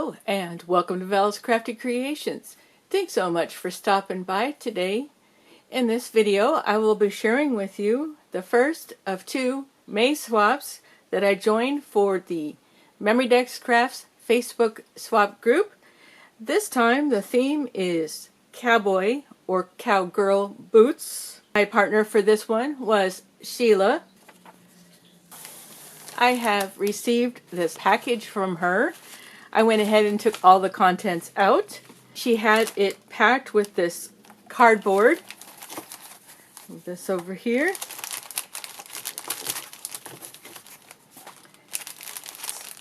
Hello and welcome to Val's Crafty Creations. Thanks so much for stopping by today. In this video I will be sharing with you the first of two May swaps that I joined for the Memory Decks Crafts Facebook swap group. This time the theme is Cowboy or Cowgirl boots. My partner for this one was Sheila. I have received this package from her. I went ahead and took all the contents out. She had it packed with this cardboard. Move this over here.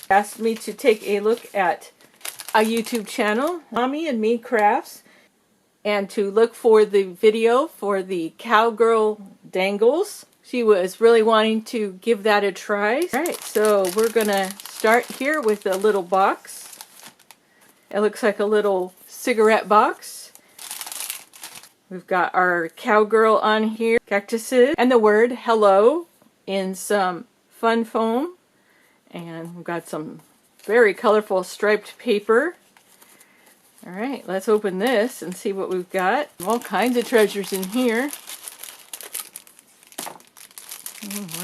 Asked me to take a look at a YouTube channel, Mommy and Me Crafts, and to look for the video for the Cowgirl Dangles. She was really wanting to give that a try. Alright, so we're gonna start here with a little box. It looks like a little cigarette box. We've got our cowgirl on here, cactuses, and the word hello in some fun foam. And we've got some very colorful striped paper. Alright, let's open this and see what we've got. All kinds of treasures in here.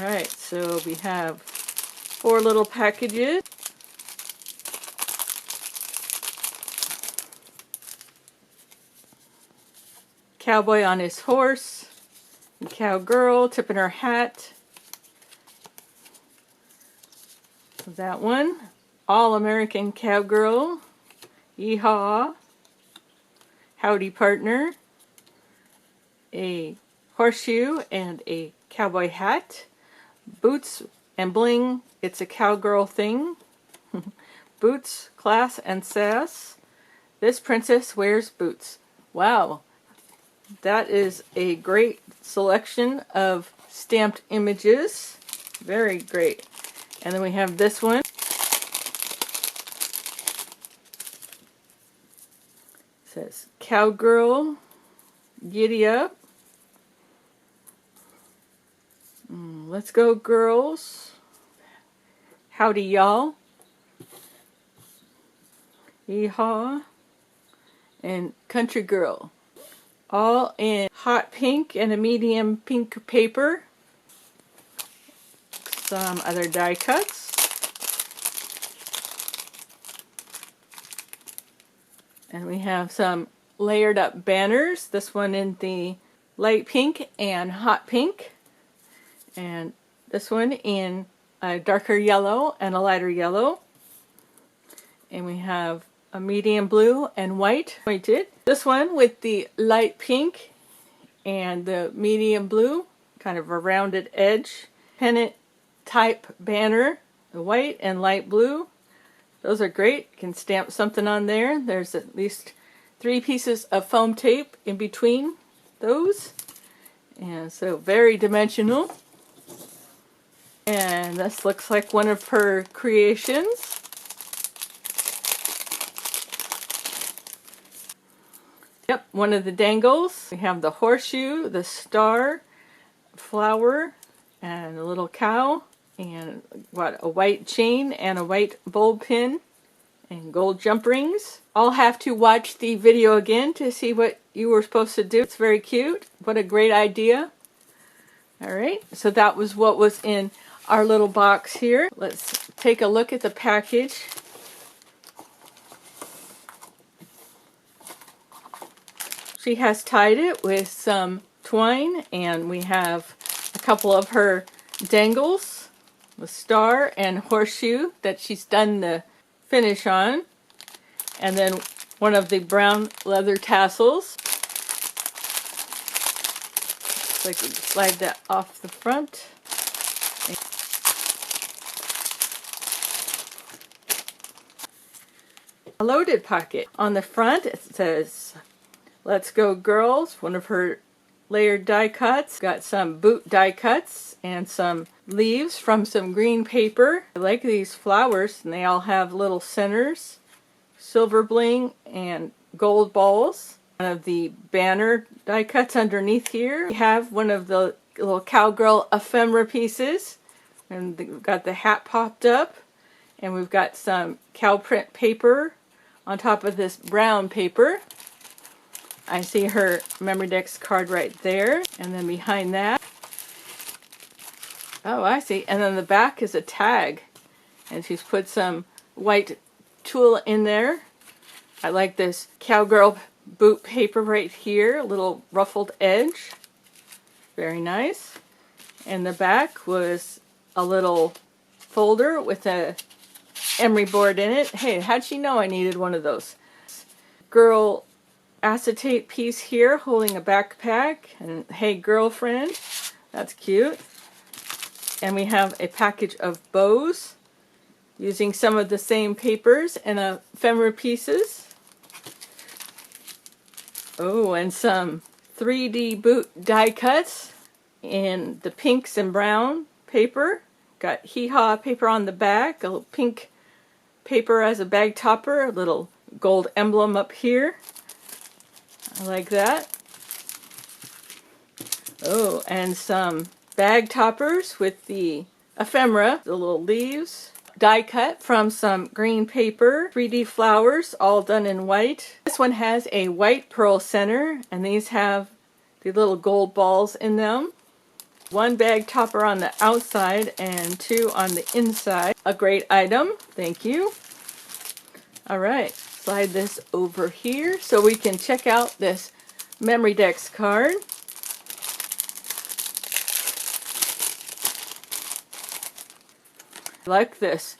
Alright, so we have 4 little packages. Cowboy on his horse, and cowgirl tipping her hat. That one, All-American Cowgirl, Yeehaw, Howdy Partner, a horseshoe and a cowboy hat, boots and bling, it's a cowgirl thing, boots, class and sass, this princess wears boots. Wow, that is a great selection of stamped images, very great. And then we have this one. It says Cowgirl, Giddy Up. Let's go girls. Howdy y'all. Yeehaw. And Country Girl. All in hot pink and a medium pink paper. Some other die cuts. And we have some layered up banners. This one in the light pink and hot pink. And this one in a darker yellow and a lighter yellow. And we have a medium blue and white pointed. This one with the light pink and the medium blue, kind of a rounded edge. Pennant type banner, the white and light blue. Those are great. You can stamp something on there. There's at least 3 pieces of foam tape in between those. And so very dimensional. And this looks like one of her creations. Yep, one of the dangles. We have the horseshoe, the star, flower, and a little cow, and what, a white chain and a white bulb pin, and gold jump rings. I'll have to watch the video again to see what you were supposed to do. It's very cute. What a great idea. Alright, so that was what was in our little box here. Let's take a look at the package. She has tied it with some twine, and we have a couple of her dangles, the star and horseshoe that she's done the finish on, and then one of the brown leather tassels. So I can slide that off the front. A loaded pocket. On the front it says, "Let's go girls," one of her layered die cuts. Got some boot die cuts and some leaves from some green paper. I like these flowers, and they all have little centers, silver bling and gold balls. One of the banner die cuts underneath here. We have one of the little cowgirl ephemera pieces, and we've got the hat popped up, and we've got some cow print paper on top of this brown paper. I see her Memory Dex card right there, and then behind that, oh, I see, and then the back is a tag, and she's put some white tulle in there. I like this Cowgirl boot paper right here, a little ruffled edge, very nice. And the back was a little folder with a emery board in it. Hey, how'd she know I needed one of those? Girl acetate piece here holding a backpack, and hey girlfriend, that's cute. And we have a package of bows using some of the same papers and ephemera pieces. Oh, and some 3D boot die cuts in the pinks and brown paper. Got hee-haw paper on the back, a little pink paper as a bag topper, a little gold emblem up here. I like that. Oh, and some bag toppers with the ephemera, the little leaves. Die cut from some green paper, 3D flowers, all done in white. This one has a white pearl center, and these have the little gold balls in them. One bag topper on the outside and two on the inside. A great item, thank you. Alright, slide this over here so we can check out this Memory Dex card. I like this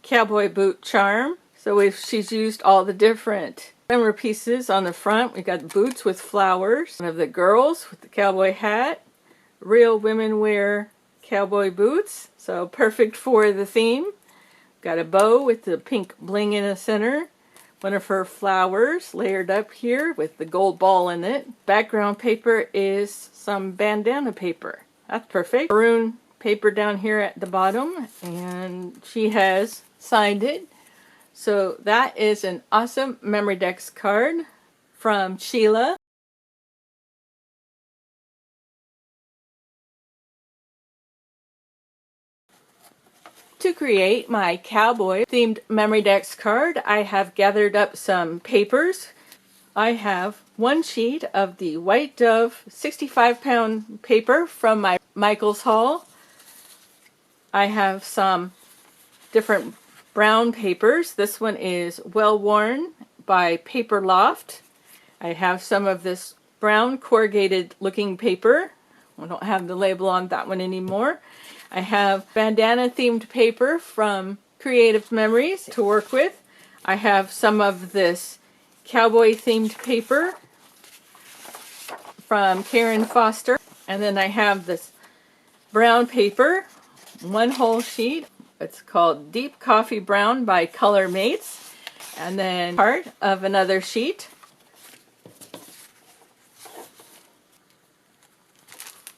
cowboy boot charm. So she's used all the different ephemera pieces on the front. We got boots with flowers. One of the girls with the cowboy hat. Real women wear cowboy boots, so perfect for the theme. Got a bow with the pink bling in the center. One of her flowers layered up here with the gold ball in it. Background paper is some bandana paper. That's perfect. Maroon paper down here at the bottom, and she has signed it. So that is an awesome Memory Dex card from Sheila. To create my cowboy themed Memory Dex card, I have gathered up some papers. I have one sheet of the White Dove 65-pound paper from my Michaels haul. I have some different brown papers. This one is Well Worn by Paper Loft. I have some of this brown corrugated looking paper. I don't have the label on that one anymore. I have bandana themed paper from Creative Memories to work with. I have some of this cowboy themed paper from Karen Foster. And then I have this brown paper, one whole sheet. It's called Deep Coffee Brown by Color Mates. And then part of another sheet.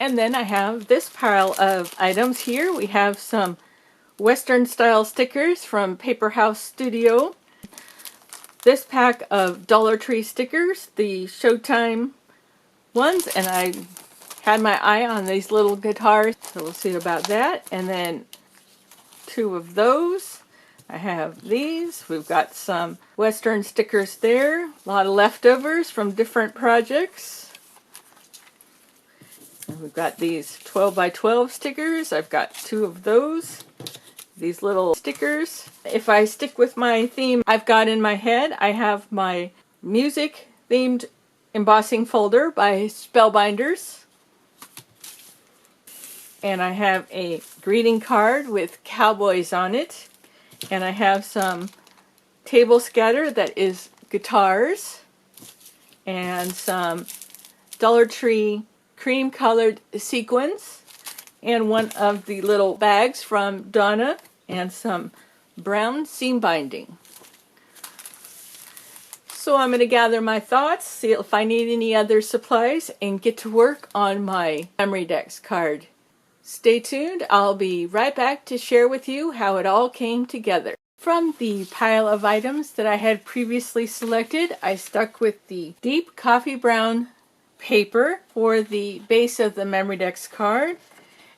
And then I have this pile of items here. We have some Western style stickers from Paper House Studio. This pack of Dollar Tree stickers, the Showtime ones, and I had my eye on these little guitars, so we'll see about that. And then two of those. I have these. We've got some Western stickers there. A lot of leftovers from different projects. And we've got these 12 by 12 stickers. I've got two of those. These little stickers. If I stick with my theme I've got in my head, I have my music themed embossing folder by Spellbinders. And I have a greeting card with cowboys on it. And I have some table scatter that is guitars. And some Dollar Tree cream colored sequins, and one of the little bags from Donna, and some brown seam binding. So I'm going to gather my thoughts, see if I need any other supplies, and get to work on my Memory Dex card. Stay tuned, I'll be right back to share with you how it all came together. From the pile of items that I had previously selected, I stuck with the deep coffee brown paper for the base of the Memory Dex card,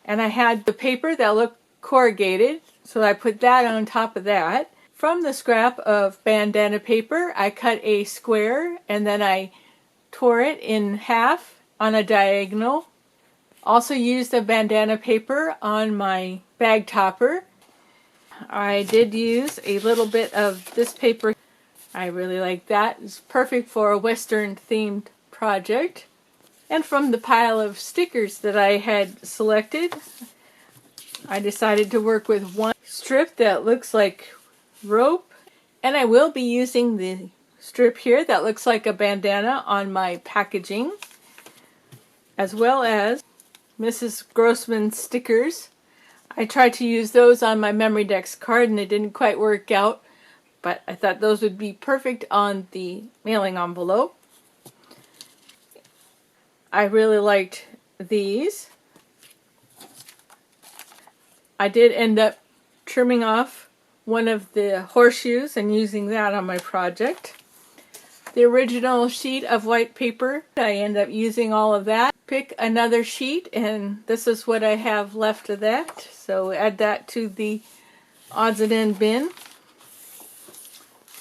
and I had the paper that looked corrugated, so I put that on top of that. From the scrap of bandana paper, I cut a square and then I tore it in half on a diagonal. Also used the bandana paper on my bag topper. I did use a little bit of this paper. I really like that. It's perfect for a Western themed project. And from the pile of stickers that I had selected, I decided to work with one strip that looks like rope, and I will be using the strip here that looks like a bandana on my packaging, as well as Mrs. Grossman's stickers. I tried to use those on my Memory Dex card and it didn't quite work out, but I thought those would be perfect on the mailing envelope. I really liked these. I did end up trimming off one of the horseshoes and using that on my project. The original sheet of white paper, I end up using all of that. Pick another sheet, and this is what I have left of that. So add that to the odds and end bin.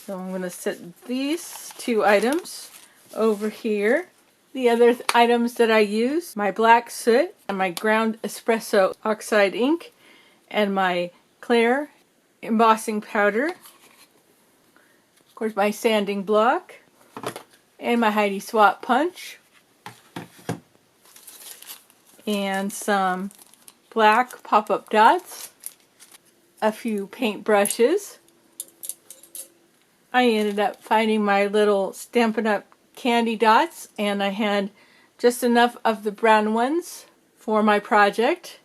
So I'm going to set these two items over here. The other items that I use, my black soot and my ground espresso oxide ink and my clear embossing powder. Of course, my sanding block and my Heidi Swap punch. And some black pop-up dots. A few paint brushes. I ended up finding my little Stampin' Up! Candy dots, and I had just enough of the brown ones for my project.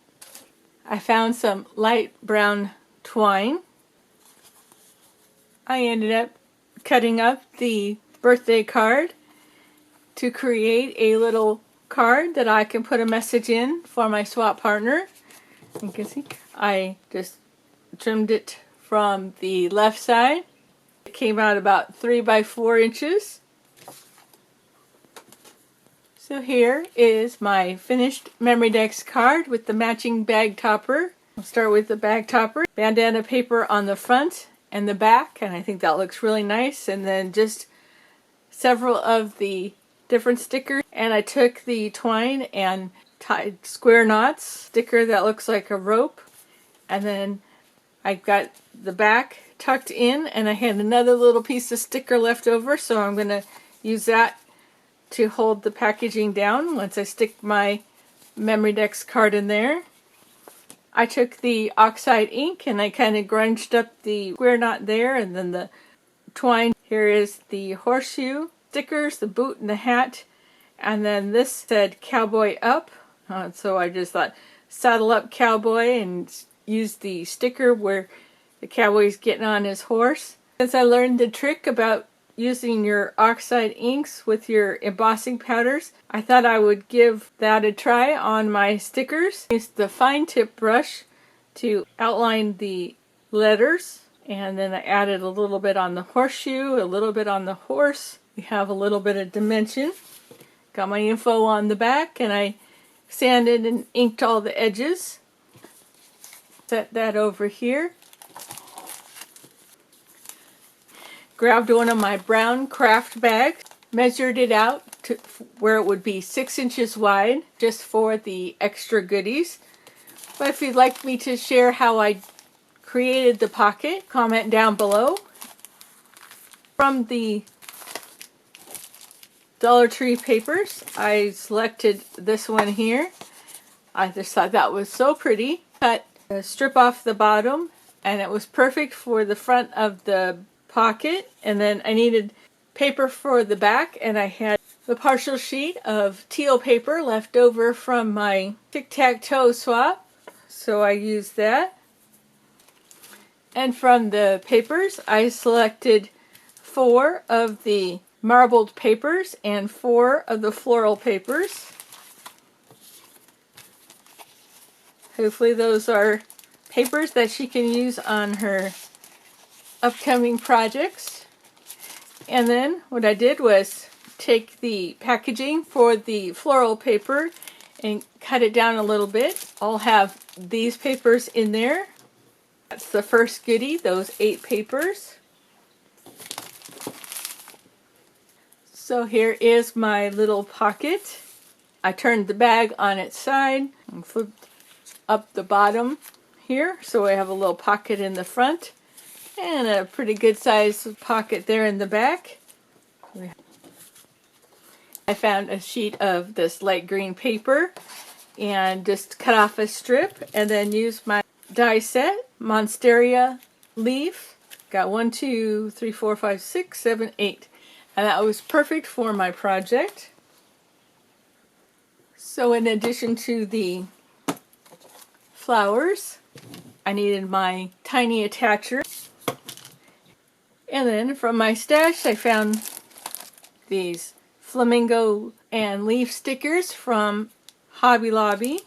I found some light brown twine. I ended up cutting up the birthday card to create a little card that I can put a message in for my swap partner. You can see I just trimmed it from the left side. It came out about 3 by 4 inches. So here is my finished Memory Dex card with the matching bag topper. I'll start with the bag topper. Bandana paper on the front and the back, and I think that looks really nice. And then just several of the different stickers. And I took the twine and tied square knots. Sticker that looks like a rope. And then I got the back tucked in, and I had another little piece of sticker left over, so I'm going to use that to hold the packaging down once I stick my Memory Dex card in there. I took the oxide ink and I kind of grunged up the square knot there, and then the twine. Here is the horseshoe stickers, the boot and the hat, and then this said Cowboy up. So I just thought saddle up Cowboy and use the sticker where the cowboy's getting on his horse. Since I learned the trick about using your oxide inks with your embossing powders, I thought I would give that a try on my stickers. I used the fine tip brush to outline the letters, and then I added a little bit on the horseshoe, a little bit on the horse. We have a little bit of dimension. Got my info on the back, and I sanded and inked all the edges. Set that over here. Grabbed one of my brown craft bags, measured it out to where it would be 6 inches wide, just for the extra goodies. But if you'd like me to share how I created the pocket, comment down below. From the Dollar Tree papers, I selected this one here. I just thought that was so pretty. Cut a strip off the bottom, and it was perfect for the front of the pocket. And then I needed paper for the back, and I had the partial sheet of teal paper left over from my tic-tac-toe swap, so I used that. And from the papers, I selected 4 of the marbled papers and 4 of the floral papers. Hopefully those are papers that she can use on her upcoming projects. And then what I did was take the packaging for the floral paper and cut it down a little bit. I'll have these papers in there. That's the first goodie, those 8 papers. So here is my little pocket. I turned the bag on its side and flipped up the bottom here, so I have a little pocket in the front and a pretty good sized pocket there in the back. I found a sheet of this light green paper and just cut off a strip and then used my die set Monstera leaf. Got 1, 2, 3, 4, 5, 6, 7, 8. And that was perfect for my project. So in addition to the flowers, I needed my tiny attacher. And then from my stash I found these flamingo and leaf stickers from Hobby Lobby.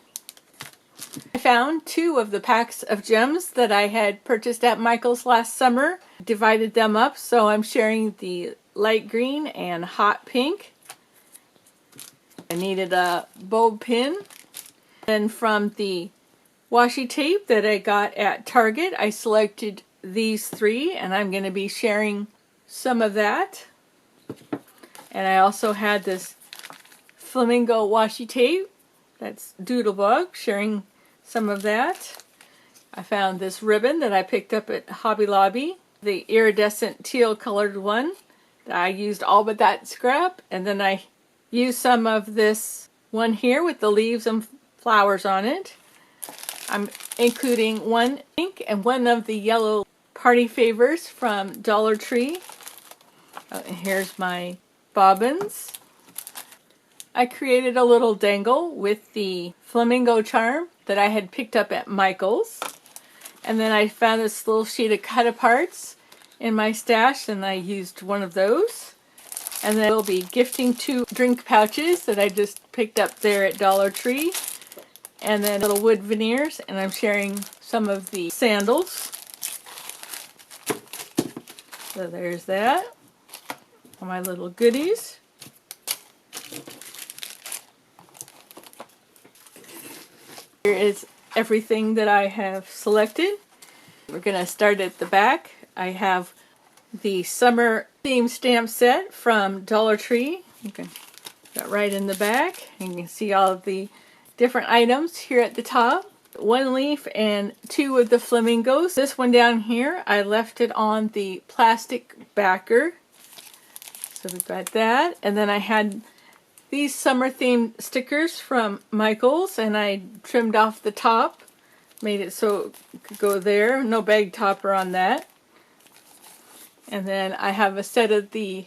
I found 2 of the packs of gems that I had purchased at Michael's last summer. Divided them up, so I'm sharing the light green and hot pink. I needed a bulb pin. And from the washi tape that I got at Target, I selected these 3, and I'm going to be sharing some of that. And I also had this flamingo washi tape, that's Doodlebug, sharing some of that. I found this ribbon that I picked up at Hobby Lobby, the iridescent teal colored one. I used all but that scrap, and then I used some of this one here with the leaves and flowers on it. I'm including 1 pink and 1 of the yellow party favors from Dollar Tree. And here's my bobbins. I created a little dangle with the flamingo charm that I had picked up at Michael's. And then I found this little sheet of cut-aparts in my stash, and I used one of those. And then we'll be gifting 2 drink pouches that I just picked up there at Dollar Tree. And then little wood veneers, and I'm sharing some of the sandals. So there's that. All my little goodies. Here is everything that I have selected. We're going to start at the back. I have the summer theme stamp set from Dollar Tree. You can got right in the back. You can see all of the different items here at the top. 1 leaf and 2 of the flamingos. This one down here, I left it on the plastic backer. So we've got that. And then I had these summer themed stickers from Michael's, and I trimmed off the top. Made it so it could go there. No bag topper on that. And then I have a set of the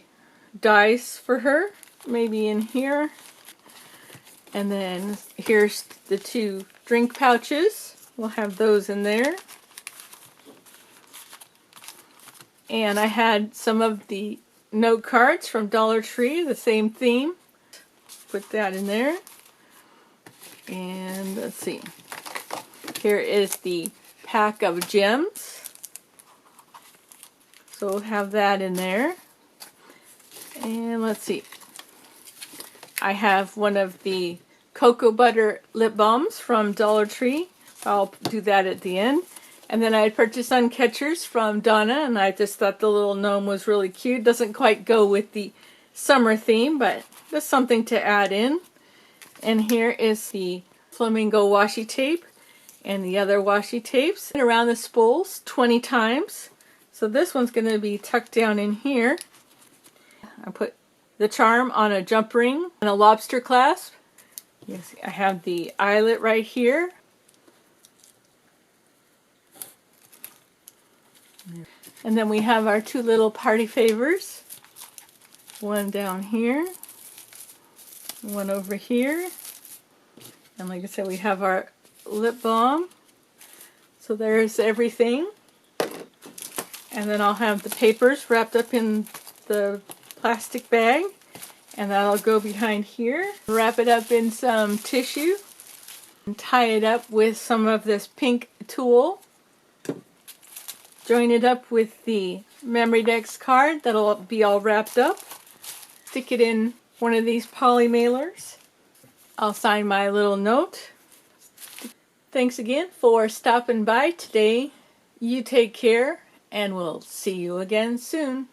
dice for her, maybe in here. And then here's the 2 drink pouches. We'll have those in there. And I had some of the note cards from Dollar Tree, the same theme. Put that in there. And let's see. Here is the pack of gems. So we'll have that in there. And let's see. I have one of the cocoa butter lip balms from Dollar Tree. I'll do that at the end. And then I had purchased sun catchers from Donna, and I just thought the little gnome was really cute. Doesn't quite go with the summer theme, but just something to add in. And here is the flamingo washi tape and the other washi tapes. And around the spools 20 times. So this one's going to be tucked down in here. I put the charm on a jump ring and a lobster clasp. Yes, I have the eyelet right here. And then we have our 2 little party favors. One down here. One over here. And like I said, we have our lip balm. So there's everything. And then I'll have the papers wrapped up in the plastic bag, and that'll go behind here. Wrap it up in some tissue and tie it up with some of this pink tulle. Join it up with the Memory Dex card that'll be all wrapped up. Stick it in one of these poly mailers. I'll sign my little note. Thanks again for stopping by today, You take care, and we'll see you again soon.